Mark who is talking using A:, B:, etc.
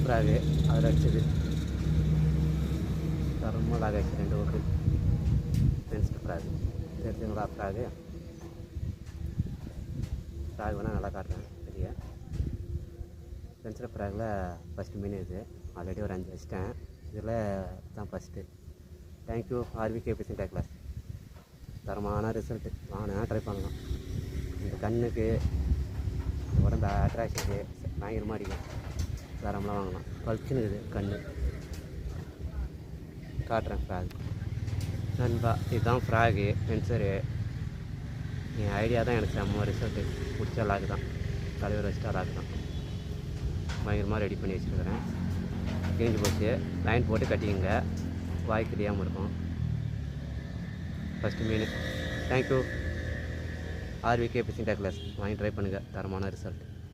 A: frock அதில் அடிச்சது தரமாக லாக் ஆகிடுச்சு 2 ஓட்டு பென்ஸ்ட் ஃப்ராகு தெரிஞ்சுங்களா ஃப்ராகு வேணால் நல்லா காட்டுறேன் பெரிய பென்சில் ஃப்ராகில் ஃபஸ்ட்டு மீன் இது ஆல்ரெடி ஒரு 5 வச்சிட்டேன் இதில் தான் first thank you RVK fishing take class தரமான ரிசல்ட்டு வாங்கினா ட்ரை பண்ணலாம் இந்த கண்ணுக்கு உடம்பு அட்ராக்ஷனுக்கு பயங்கரமாக அடிக்கும் தரம்லாம் வாங்கலாம் பளிச்சுன்னு இருக்குது கண் காட்டுறேன் ஃப்ராக் நண்பா இதுதான் ஃப்ராகு பென்சரு என் ஐடியா தான் எனக்கு செம்ம ரிசல்ட்டு பிடிச்ச லாக்கு தான் தலைவர் வச்சுட்டா லாக்கு தான் பயங்கரமாக ரெடி பண்ணி வச்சுருக்கிறேன் கிழிஞ்சு போச்சு லைன் போட்டு கட்டிக்கங்க வாய் கிளியாமல் இருக்கும் ஃபஸ்ட்டு மீன் தேங்க்யூ ஆர்விகே ஃபிஷிங் டேக் கிளாஸ் வாங்கி ட்ரை பண்ணுங்கள் தரமான ரிசல்ட்